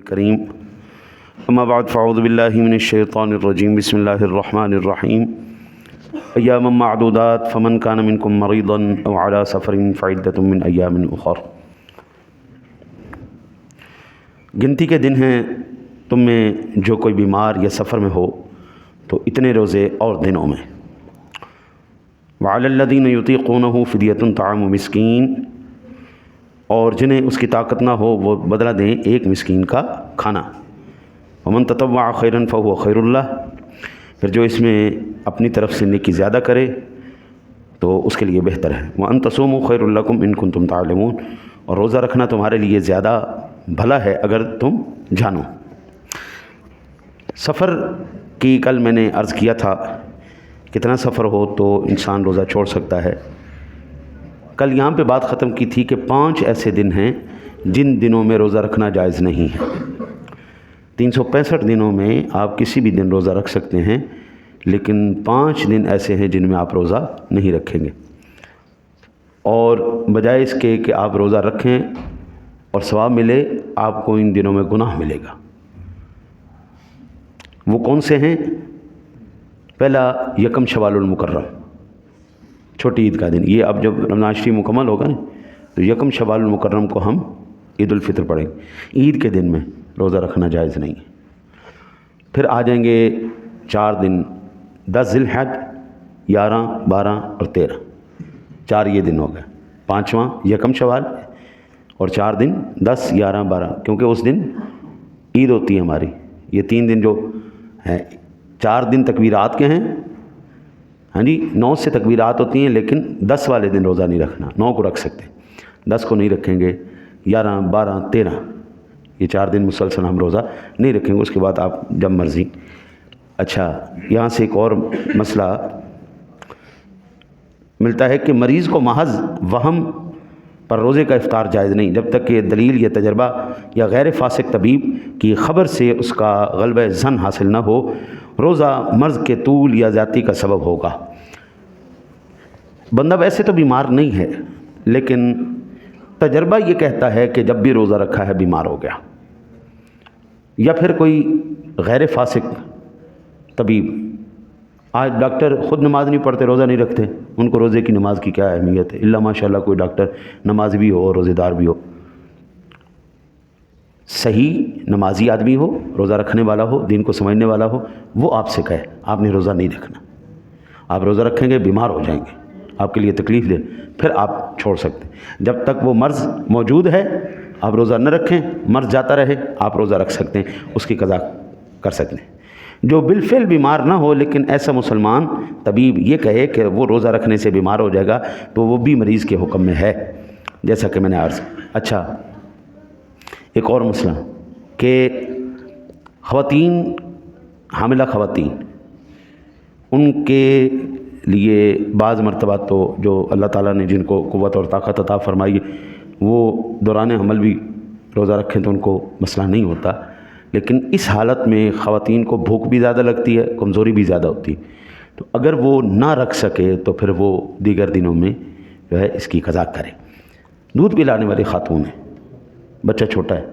الكريم اما بعد فاعوذ باللہ من الشیطان الرجیم بسم اللہ الرحمن الرحیم ایاما معدودات فمن کان منکم مریضا او علی سفر فعدۃ من ایام اخر۔ گنتی کے دن ہیں تم میں جو کوئی بیمار یا سفر میں ہو تو اتنے روزے اور دنوں میں۔ وعلی الذین یطیقونہ فدیۃ طعام مسکین، اور جنہیں اس کی طاقت نہ ہو وہ بدلہ دیں ایک مسکین کا کھانا۔ ومن تطوع خیرا فہو خیر اللہ، پھر جو اس میں اپنی طرف سے نیکی زیادہ کرے تو اس کے لیے بہتر ہے۔ وان تصوموا خیر لکم ان کنتم تعلمون، اور روزہ رکھنا تمہارے لیے زیادہ بھلا ہے اگر تم جانو۔ سفر کی کل میں نے عرض کیا تھا کتنا سفر ہو تو انسان روزہ چھوڑ سکتا ہے۔ کل یہاں پہ بات ختم کی تھی کہ 5 ایسے دن ہیں جن دنوں میں روزہ رکھنا جائز نہیں ہے۔ 365 دنوں میں آپ کسی بھی دن روزہ رکھ سکتے ہیں، لیکن 5 دن ایسے ہیں جن میں آپ روزہ نہیں رکھیں گے، اور بجائے اس کے کہ آپ روزہ رکھیں اور ثواب ملے، آپ کو ان دنوں میں گناہ ملے گا۔ وہ کون سے ہیں؟ پہلا یکم شوال المکرم، چھوٹی عید کا دن۔ یہ اب جب رمضان شریف مکمل ہوگا نا تو یکم شوال المکرم کو ہم عید الفطر پڑھیں گے۔ عید کے دن میں روزہ رکھنا جائز نہیں ہے۔ پھر آ جائیں گے 4 دن، 10 ذی الحج، 11، 12 اور 13، 4 یہ دن ہو گئے۔ 5واں یکم شوال، اور 4 دن 10، 11، 12، کیونکہ اس دن عید ہوتی ہے ہماری۔ یہ 3 دن جو ہیں، 4 دن تکبیرات کے ہیں، ہاں جی، 9 سے تکبیرات ہوتی ہیں، لیکن 10 والے دن روزہ نہیں رکھنا۔ 9 کو رکھ سکتے ہیں، 10 کو نہیں رکھیں گے۔ 11، 12، 13 یہ 4 دن مسلسل ہم روزہ نہیں رکھیں گے، اس کے بعد آپ جب مرضی۔ اچھا، یہاں سے ایک اور مسئلہ ملتا ہے کہ مریض کو محض وہم پر روزے کا افطار جائز نہیں، جب تک کہ دلیل یا تجربہ یا غیر فاسق طبیب کی خبر سے اس کا غلبہ ظن حاصل نہ ہو۔ روزہ مرض کے طول یا زیادتی کا سبب ہوگا۔ بندہ ویسے تو بیمار نہیں ہے، لیکن تجربہ یہ کہتا ہے کہ جب بھی روزہ رکھا ہے بیمار ہو گیا، یا پھر کوئی غیر فاسق طبیب۔ آج ڈاکٹر خود نماز نہیں پڑھتے، روزہ نہیں رکھتے، ان کو روزے کی نماز کی کیا اہمیت ہے؟ اللہ ماشاء اللہ کوئی ڈاکٹر نمازی بھی ہو اور روزے دار بھی ہو، صحیح نمازی آدمی ہو، روزہ رکھنے والا ہو، دین کو سمجھنے والا ہو، وہ آپ سے کہے آپ نے روزہ نہیں رکھنا۔ آپ روزہ رکھیں گے بیمار ہو جائیں گے، آپ کے لیے تکلیف دے، پھر آپ چھوڑ سکتے ہیں۔ جب تک وہ مرض موجود ہے آپ روزہ نہ رکھیں، مرض جاتا رہے آپ روزہ رکھ سکتے ہیں، اس کی قضا کر سکتے ہیں۔ جو بالفعل بیمار نہ ہو لیکن ایسا مسلمان طبیب یہ کہے کہ وہ روزہ رکھنے سے بیمار ہو جائے گا تو وہ بھی مریض کے حکم میں ہے، جیسا کہ میں نے عرض۔ اچھا، ایک اور مسئلہ کہ خواتین، حاملہ خواتین، ان کے لیے بعض مرتبہ تو جو اللہ تعالیٰ نے جن کو قوت اور طاقت عطا فرمائی ہے وہ دوران حمل بھی روزہ رکھیں تو ان کو مسئلہ نہیں ہوتا، لیکن اس حالت میں خواتین کو بھوک بھی زیادہ لگتی ہے، کمزوری بھی زیادہ ہوتی ہے، تو اگر وہ نہ رکھ سکے تو پھر وہ دیگر دنوں میں جو ہے اس کی قضا کرے۔ دودھ پلانے والی خاتون ہے، بچہ چھوٹا ہے،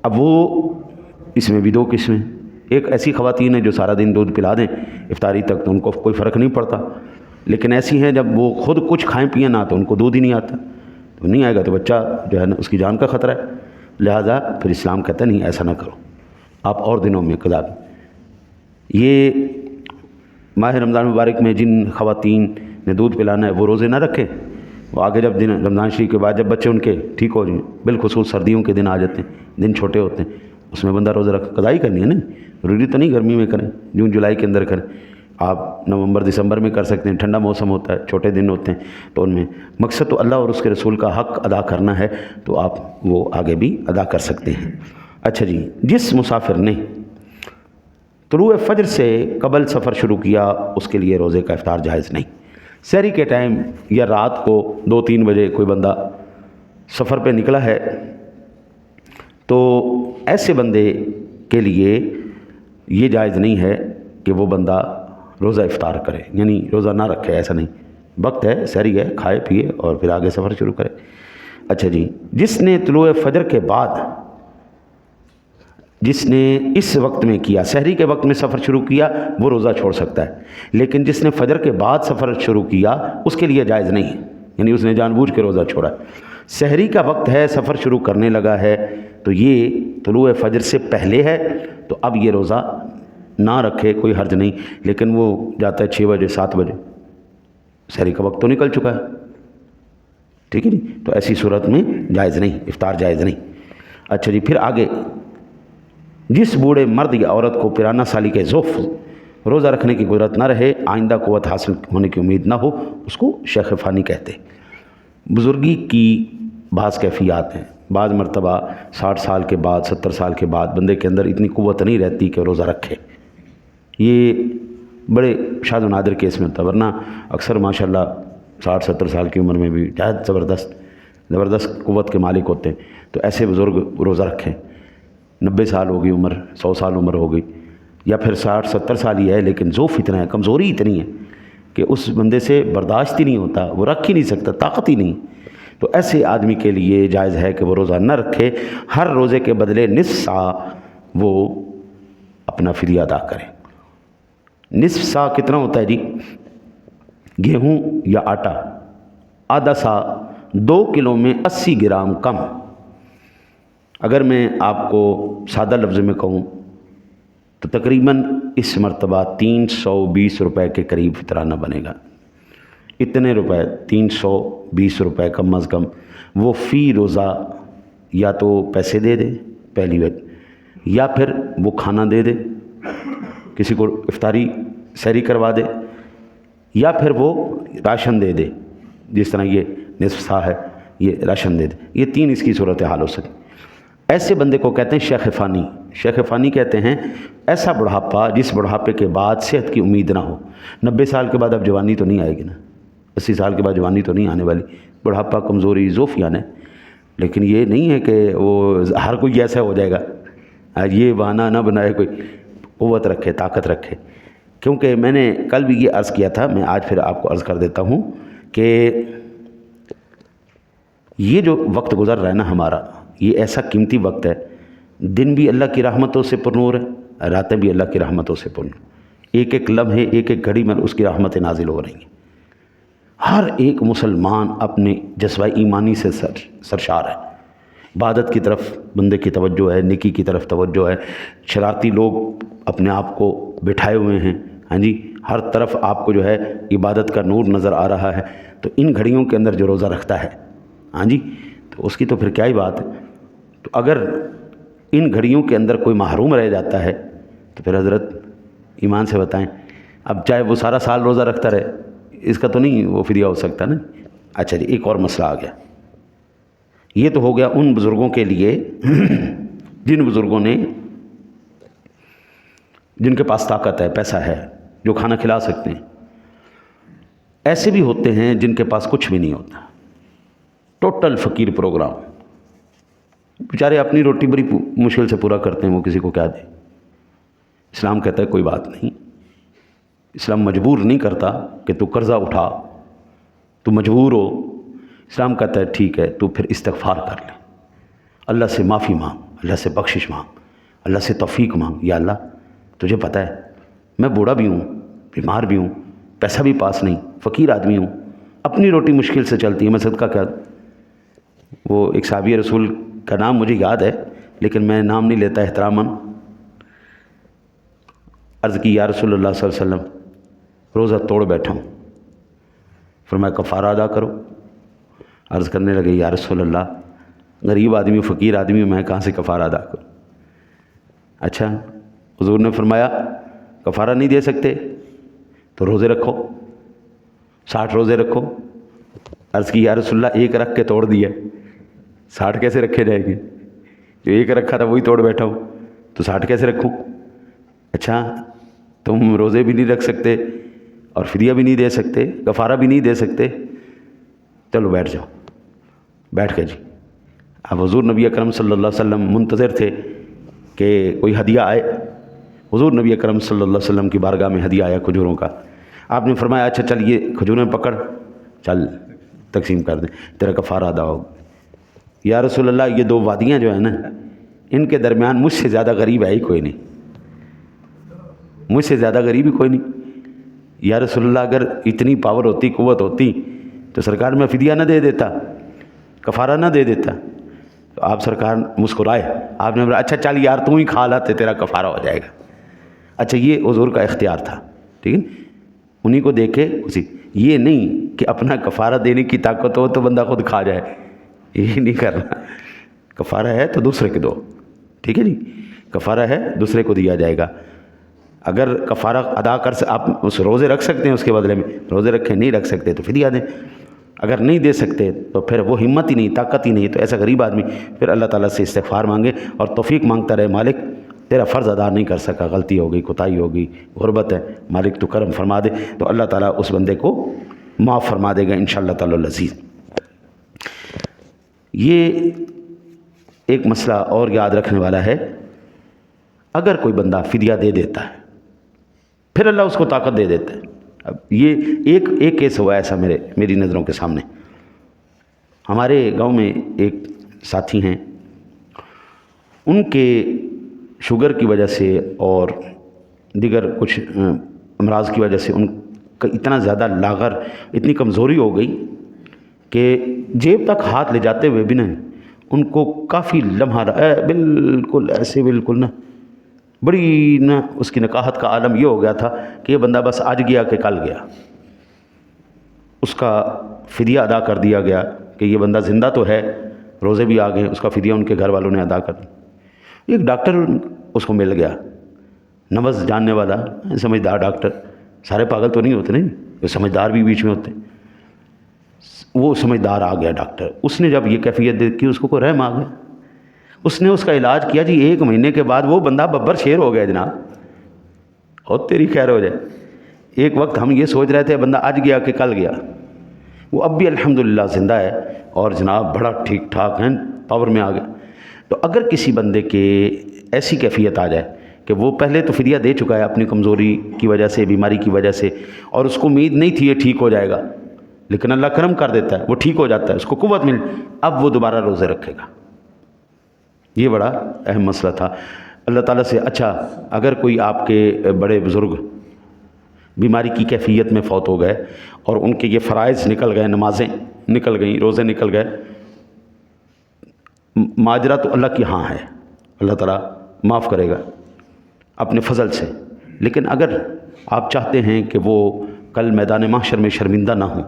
اب وہ اس میں بھی 2 قسمیں۔ ایک ایسی خواتین ہیں جو سارا دن دودھ پلا دیں افطاری تک تو ان کو کوئی فرق نہیں پڑتا، لیکن ایسی ہیں جب وہ خود کچھ کھائیں پئیں نہ تو ان کو دودھ ہی نہیں آتا، تو نہیں آئے گا تو بچہ جو ہے نا اس کی جان کا خطرہ ہے، لہٰذا پھر اسلام کہتا نہیں ایسا نہ کرو، آپ اور دنوں میں قضا دیں۔ یہ ماہ رمضان مبارک میں جن خواتین نے دودھ پلانا ہے وہ روزے نہ رکھیں، وہ آگے جب دن رمضان شریف کے بعد جب بچے ان کے ٹھیک ہو جائیں، بالخصوص سردیوں کے دن آ جاتے ہیں، دن چھوٹے ہوتے ہیں، اس میں بندہ روزہ رکھ قضا ہی کرنی ہے نا، ضروری تو نہیں گرمی میں کریں، جون جولائی کے اندر کریں، آپ نومبر دسمبر میں کر سکتے ہیں، ٹھنڈا موسم ہوتا ہے، چھوٹے دن ہوتے ہیں، تو ان میں مقصد تو اللہ اور اس کے رسول کا حق ادا کرنا ہے، تو آپ وہ آگے بھی ادا کر سکتے ہیں۔ اچھا جی، جس مسافر نے طلوع فجر سے قبل سفر شروع کیا اس کے لیے روزے کا افطار جائز نہیں۔ سحری کے ٹائم یا رات کو 2-3 بجے کوئی بندہ سفر پہ نکلا ہے تو ایسے بندے کے لیے یہ جائز نہیں ہے کہ وہ بندہ روزہ افطار کرے، یعنی روزہ نہ رکھے، ایسا نہیں، وقت ہے، سحری ہے، کھائے پیے اور پھر آگے سفر شروع کرے۔ اچھا جی، جس نے طلوع فجر کے بعد جس نے اس وقت میں کیا، سحری کے وقت میں سفر شروع کیا، وہ روزہ چھوڑ سکتا ہے، لیکن جس نے فجر کے بعد سفر شروع کیا اس کے لیے جائز نہیں ہے، یعنی اس نے جان بوجھ کے روزہ چھوڑا۔ سحری کا وقت ہے، سفر شروع کرنے لگا ہے، تو یہ طلوع فجر سے پہلے ہے، تو اب یہ روزہ نہ رکھے، کوئی حرج نہیں، لیکن وہ جاتا ہے 6 بجے 7 بجے، سحری کا وقت تو نکل چکا ہے، ٹھیک ہے جی، تو ایسی صورت میں جائز نہیں، افطار جائز نہیں۔ اچھا جی، پھر آگے، جس بوڑھے مرد یا عورت کو پیرانہ سالی کے ذوف روزہ رکھنے کی قدرت نہ رہے، آئندہ قوت حاصل ہونے کی امید نہ ہو، اس کو شیخ فانی کہتے ہیں۔ بزرگی کی بعض کیفیات ہیں، بعض مرتبہ 60 سال کے بعد 70 سال کے بعد بندے کے اندر اتنی قوت نہیں رہتی کہ روزہ رکھے، یہ بڑے شاذ و نادر کیس میں ہوتا ہے، ورنہ اکثر ماشاءاللہ 60-70 سال کی عمر میں بھی شاید زبردست قوت کے مالک ہوتے ہیں، تو ایسے بزرگ روزہ رکھیں۔ 90 سال ہو گئی عمر، 100 سال عمر ہو گئی، یا پھر 60-70 سال ہی ہے لیکن ذوف اتنا ہے، کمزوری اتنی ہے کہ اس بندے سے برداشت ہی نہیں ہوتا، وہ رکھ ہی نہیں سکتا، طاقت ہی نہیں، تو ایسے آدمی کے لیے جائز ہے کہ وہ روزہ نہ رکھے، ہر روزے کے بدلے نصف سا وہ اپنا فدیہ ادا کرے۔ نصف سا کتنا ہوتا ہے جی؟ گیہوں یا آٹا، آدھا سا 2 کلو میں 80 گرام کم۔ اگر میں آپ کو سادہ لفظ میں کہوں تو تقریباً اس مرتبہ 320 روپے کے قریب فطرانہ بنے گا۔ اتنے روپے 320 روپے کم از کم وہ فی روزہ یا تو پیسے دے دے پہلی وجہ، یا پھر وہ کھانا دے دے، کسی کو افطاری سحری کروا دے، یا پھر وہ راشن دے دے، جس طرح یہ نصف سا ہے یہ راشن دے دے، یہ 3 اس کی صورتحال ہو سکتی۔ ایسے بندے کو کہتے ہیں شیخ فانی۔ شیخ فانی کہتے ہیں ایسا بڑھاپا جس بڑھاپے کے بعد صحت کی امید نہ ہو۔ 90 سال کے بعد اب جوانی تو نہیں آئے گی نا، 80 سال کے بعد جوانی تو نہیں آنے والی، بڑھاپا، کمزوری، ذوف آنا ہے، لیکن یہ نہیں ہے کہ وہ ہر کوئی ایسا ہو جائے گا، یہ بہانہ نہ بنائے، کوئی قوت رکھے، طاقت رکھے۔ کیونکہ میں نے کل بھی یہ عرض کیا تھا، میں آج پھر آپ کو عرض کر دیتا ہوں کہ یہ جو وقت گزر رہا ہے نا ہمارا، یہ ایسا قیمتی وقت ہے، دن بھی اللہ کی رحمتوں سے پرنور ہے، راتیں بھی اللہ کی رحمتوں سے پرنور، ایک ایک لمحے، ایک ایک گھڑی میں اس کی رحمتیں نازل ہو رہی ہیں۔ ہر ایک مسلمان اپنے جذبہ ایمانی سے سرشار ہے، عبادت کی طرف بندے کی توجہ ہے، نیکی کی طرف توجہ ہے، شرارتی لوگ اپنے آپ کو بٹھائے ہوئے ہیں، ہاں جی، ہر طرف آپ کو جو ہے عبادت کا نور نظر آ رہا ہے، تو ان گھڑیوں کے اندر جو روزہ رکھتا ہے، ہاں جی، تو اس کی تو پھر کیا ہی بات ہے۔ تو اگر ان گھڑیوں کے اندر کوئی محروم رہ جاتا ہے تو پھر حضرت ایمان سے بتائیں، اب چاہے وہ سارا سال روزہ رکھتا رہے، اس کا تو نہیں وہ فدیہ ہو سکتا نا۔ اچھا جی، ایک اور مسئلہ آ گیا، یہ تو ہو گیا ان بزرگوں کے لیے جن بزرگوں نے، جن کے پاس طاقت ہے، پیسہ ہے، جو کھانا کھلا سکتے ہیں۔ ایسے بھی ہوتے ہیں جن کے پاس کچھ بھی نہیں ہوتا، ٹوٹل فقیر پروگرام، بیچارے اپنی روٹی بڑی مشکل سے پورا کرتے ہیں، وہ کسی کو کیا دے۔ اسلام کہتا ہے کوئی بات نہیں، اسلام مجبور نہیں کرتا کہ تو قرضہ اٹھا، تو مجبور ہو، اسلام کہتا ہے ٹھیک ہے، تو پھر استغفار کر لے، اللہ سے معافی مانگ، اللہ سے بخشش مانگ، اللہ سے توفیق مانگ، یا اللہ تجھے پتہ ہے میں بوڑھا بھی ہوں، بیمار بھی ہوں، پیسہ بھی پاس نہیں، فقیر آدمی ہوں، اپنی روٹی مشکل سے چلتی ہے، میں صدقہ کیا دوں۔ وہ ایک صحابی رسول کا نام مجھے یاد ہے لیکن میں نام نہیں لیتا احتراماً، عرض کی یا رسول اللہ صلی اللہ علیہ وسلم روزہ توڑ بیٹھا ہوں، فرمایا کفارہ ادا کرو۔ عرض کرنے لگے یا رسول اللہ غریب آدمی، فقیر آدمی، میں کہاں سے کفارہ ادا کروں؟ اچھا، حضور نے فرمایا کفارہ نہیں دے سکتے تو روزے رکھو، 60 روزے رکھو۔ عرض کی یا رسول اللہ ایک رکھ کے توڑ دیا، 60 کیسے رکھے جائیں گے؟ جو ایک رکھا تھا وہی توڑ بیٹھا ہوں، تو 60 کیسے رکھوں؟ اچھا، تم روزے بھی نہیں رکھ سکتے اور فدیہ بھی نہیں دے سکتے، کفارہ بھی نہیں دے سکتے، چلو بیٹھ جاؤ۔ بیٹھ گئے جی۔ اب حضور نبی اکرم صلی اللہ علیہ وسلم منتظر تھے کہ کوئی ہدیہ آئے۔ حضور نبی اکرم صلی اللہ علیہ وسلم کی بارگاہ میں ہدیہ آیا کھجوروں کا۔ آپ نے فرمایا اچھا چل یہ کھجوریں پکڑ، چل تقسیم کر دیں، تیرا کفارہ ادا ہوگا۔ یا رسول اللہ یہ 2 وادیاں جو ہیں نا، ان کے درمیان مجھ سے زیادہ غریب ہے ہی کوئی نہیں، مجھ سے زیادہ غریب ہی کوئی نہیں۔ یا رسول اللہ اگر اتنی پاور ہوتی، قوت ہوتی تو سرکار میں فدیہ نہ دے دیتا، کفارہ نہ دے دیتا۔ تو آپ سرکار مسکرائے، آپ نے بولا اچھا چل یار تو ہی کھا لا تو تیرا کفارہ ہو جائے گا۔ اچھا یہ حضور کا اختیار تھا، ٹھیک ہے، انہی کو دیکھے اسی، یہ نہیں کہ اپنا کفارہ دینے کی طاقت ہو تو بندہ خود کھا جائے، یہ نہیں کرنا۔ کفارہ ہے تو دوسرے کے دو، ٹھیک ہے جی، کفارہ ہے دوسرے کو دیا جائے گا۔ اگر کفارہ ادا آپ اس روزے رکھ سکتے ہیں اس کے بدلے میں، روزے رکھیں، نہیں رکھ سکتے تو فدیہ دیں۔ اگر نہیں دے سکتے تو پھر وہ ہمت ہی نہیں، طاقت ہی نہیں، تو ایسا غریب آدمی پھر اللہ تعالیٰ سے استغفار مانگے اور توفیق مانگتا رہے، مالک تیرا فرض ادا نہیں کر سکا، غلطی ہو گئی، کوتاہی ہو گئی، غربت ہے، مالک تو کرم فرما دے، تو اللہ تعالیٰ اس بندے کو معاف فرما دے گا انشاءاللہ تعالی العزیز۔ یہ ایک مسئلہ اور یاد رکھنے والا ہے، اگر کوئی بندہ فدیہ دے دیتا ہے پھر اللہ اس کو طاقت دے دیتا ہے۔ اب یہ ایک کیس ہوا ایسا میری نظروں کے سامنے۔ ہمارے گاؤں میں ایک ساتھی ہیں، ان کے شوگر کی وجہ سے اور دیگر کچھ امراض کی وجہ سے ان کا اتنا زیادہ لاغر، اتنی کمزوری ہو گئی کہ جیب تک ہاتھ لے جاتے ہوئے بھی نہیں، ان کو کافی لمحہ بالکل ایسے بالکل نہ بڑی نہ اس کی نکاہت کا عالم یہ ہو گیا تھا کہ یہ بندہ بس آج گیا کہ کل گیا۔ اس کا فدیہ ادا کر دیا گیا کہ یہ بندہ زندہ تو ہے، روزے بھی آ گئے، اس کا فدیہ ان کے گھر والوں نے ادا کر دیا۔ ایک ڈاکٹر اس کو مل گیا، نبض جاننے والا، سمجھدار ڈاکٹر، سارے پاگل تو نہیں ہوتے، نہیں وہ سمجھدار بھی بیچ میں ہوتے، وہ سمجھدار آ گیا ڈاکٹر۔ اس نے جب یہ کیفیت دیکھی اس کو کوئی رحم آ گیا، اس نے اس کا علاج کیا جی، 1 مہینے کے بعد وہ بندہ ببر شیر ہو گیا جناب، اور تیری خیر ہو جائے۔ ایک وقت ہم یہ سوچ رہے تھے بندہ آج گیا کہ کل گیا، وہ اب بھی الحمدللہ زندہ ہے اور جناب بڑا ٹھیک ٹھاک ہیں، پاور میں آ گیا۔ تو اگر کسی بندے کے ایسی کیفیت آ جائے کہ وہ پہلے تو فدیہ دے چکا ہے اپنی کمزوری کی وجہ سے، بیماری کی وجہ سے، اور اس کو امید نہیں تھی یہ ٹھیک ہو جائے گا، لیکن اللہ کرم کر دیتا ہے، وہ ٹھیک ہو جاتا ہے، اس کو قوت مل، اب وہ دوبارہ روزے رکھے گا۔ یہ بڑا اہم مسئلہ تھا۔ اللہ تعالیٰ سے اچھا اگر کوئی آپ کے بڑے بزرگ بیماری کی کیفیت میں فوت ہو گئے اور ان کے یہ فرائض نکل گئے، نمازیں نکل گئیں، روزے نکل گئے، ماجرا تو اللہ کی ہاں ہے، اللہ تعالیٰ معاف کرے گا اپنے فضل سے۔ لیکن اگر آپ چاہتے ہیں کہ وہ کل میدان محشر میں شرمندہ نہ ہوں،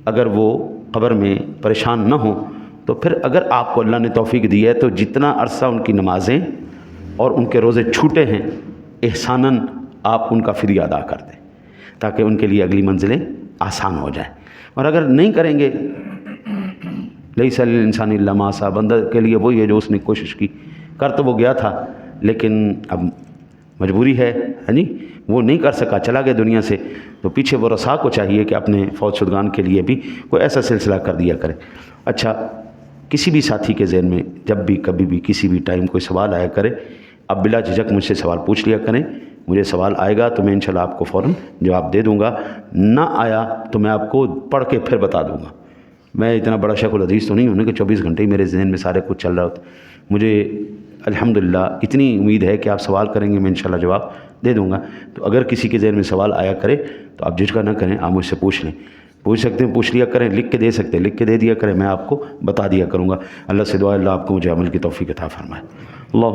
اگر وہ قبر میں پریشان نہ ہوں، تو پھر اگر آپ کو اللہ نے توفیق دی ہے تو جتنا عرصہ ان کی نمازیں اور ان کے روزے چھوٹے ہیں، احساناً آپ ان کا فدیہ ادا کر دیں تاکہ ان کے لیے اگلی منزلیں آسان ہو جائیں۔ اور اگر نہیں کریں گے، لیس للانسان الا ما سعی، بندہ کے لیے وہی ہے جو اس نے کوشش کی، کر تو وہ گیا تھا لیکن اب مجبوری ہے، ہاں جی، وہ نہیں کر سکا، چلا گیا دنیا سے، تو پیچھے وہ رسا کو چاہیے کہ اپنے فوت شدگان کے لیے بھی کوئی ایسا سلسلہ کر دیا کرے۔ اچھا، کسی بھی ساتھی کے ذہن میں جب بھی کبھی بھی کسی بھی ٹائم کوئی سوال آیا کرے، اب بلا جھجک مجھ سے سوال پوچھ لیا کریں، مجھے سوال آئے گا تو میں انشاءاللہ آپ کو فوراً جواب دے دوں گا، نہ آیا تو میں آپ کو پڑھ کے پھر بتا دوں گا۔ میں اتنا بڑا شیخ الحدیث تو نہیں ہوں کہ 24 گھنٹے ہی میرے ذہن میں سارے کچھ چل رہا ہوتا، مجھے الحمدللہ اتنی امید ہے کہ آپ سوال کریں گے، میں انشاءاللہ جواب دے دوں گا۔ تو اگر کسی کے ذہن میں سوال آیا کرے تو آپ جھجکا نہ کریں، آپ مجھ سے پوچھ لیں، پوچھ سکتے ہیں، پوچھ لیا کریں، لکھ کے دے سکتے ہیں، لکھ کے دے دیا کریں، میں آپ کو بتا دیا کروں گا۔ اللہ سے دعا ہے اللہ آپ کو مجھے عمل کی توفیق عطا فرمائے۔ اللہ